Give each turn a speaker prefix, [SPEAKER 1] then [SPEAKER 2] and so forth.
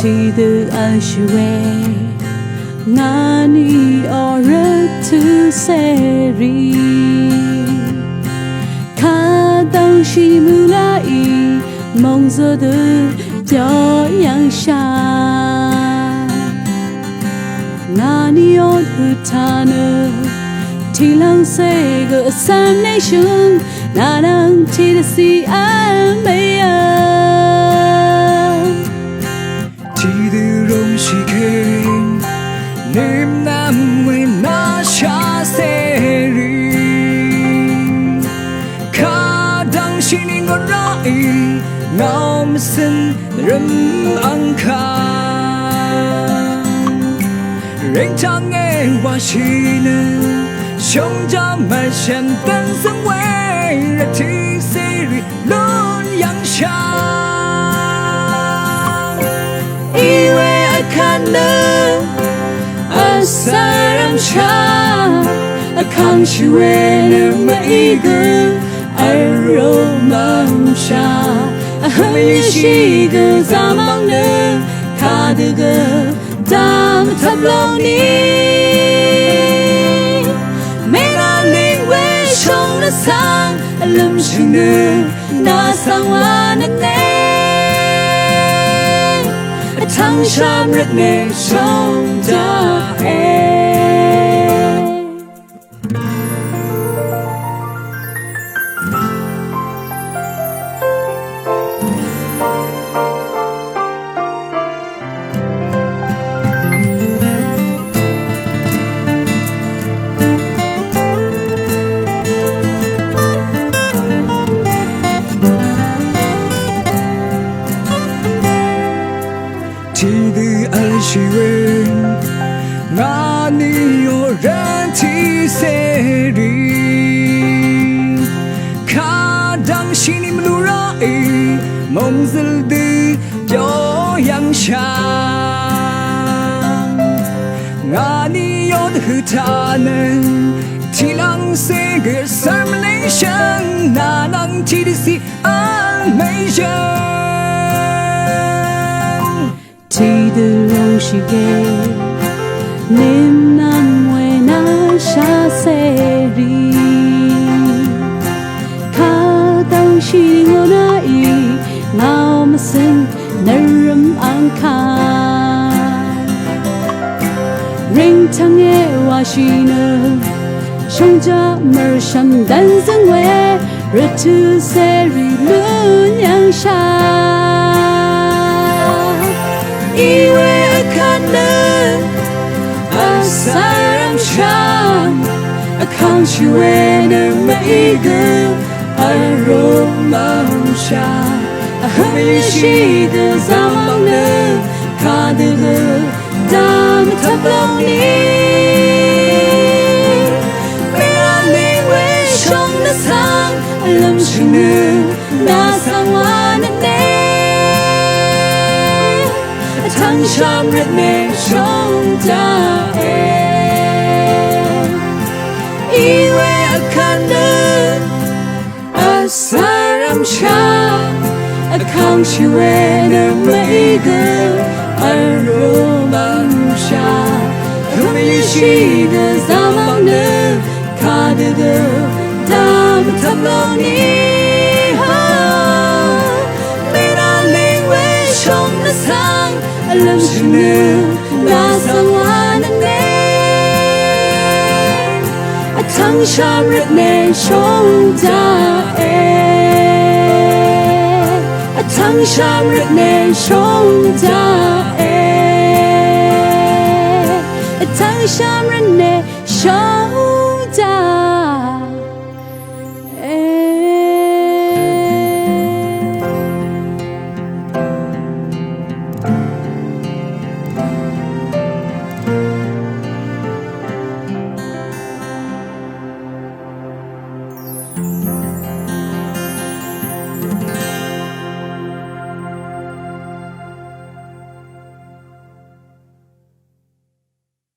[SPEAKER 1] ti the ashwe ngani ora tu seri kha dang shi mulai mong zo de jiao yang sha ngani o hu ta ne ti lang se ge san nation na nang ti de si an mei ya
[SPEAKER 2] ti de rong shi ke niềm nam nguyện na cha se ri kha dang shi ni ngon rai ngao mà sinh râm ăn kha rèn trang nghe hoa chi nè trong cha mà xem tân sinh quay ra thi seri luôn yang cha
[SPEAKER 1] iwe akana asaram cha akang shiwe ne maiga aroma cha hãy chỉ cứ ra mong nữa khá được đam thầm lòng đi mẹ đã linh quê trong nó sang lâm chừng nữa đã sang hoa nét nét thăng trăm rất nè trong ta
[SPEAKER 2] ti de ai shi wen nga ni o ran ti se ri kha dang shi ni mlu rai mong zil de jo yang sha nga ni o de hu ta ne ti lang se ge sermonation na nang ti de si an mei
[SPEAKER 1] ti de rong shi ge nim nam we na sha se ri kha dang shi ngo na i ngao ma sin naram ang kha ring tang e wa shi na shong ja mer sham dan zeng we re tu se ri lu yang sha iwe akana asaram sham akang shiwe ne maiga aroma sha hãy chỉ de zamang ne kha de dam thap long ni mẹ linh quê trong nó sang lâm chừng ne na sang hoa nét thăng trăm rất nè trong ta iwe akana asaram cha akang shiwe ne maiga aroma cha hãy chỉ de zamang ne kha de dam thap long ni mẹ đã linh quê trong nó sang lâm chừng nữa đã sang hoa nét nét thăng trăm rất nè trong ta thăng trăm rất nè trong ta thăng trăm rất nè trong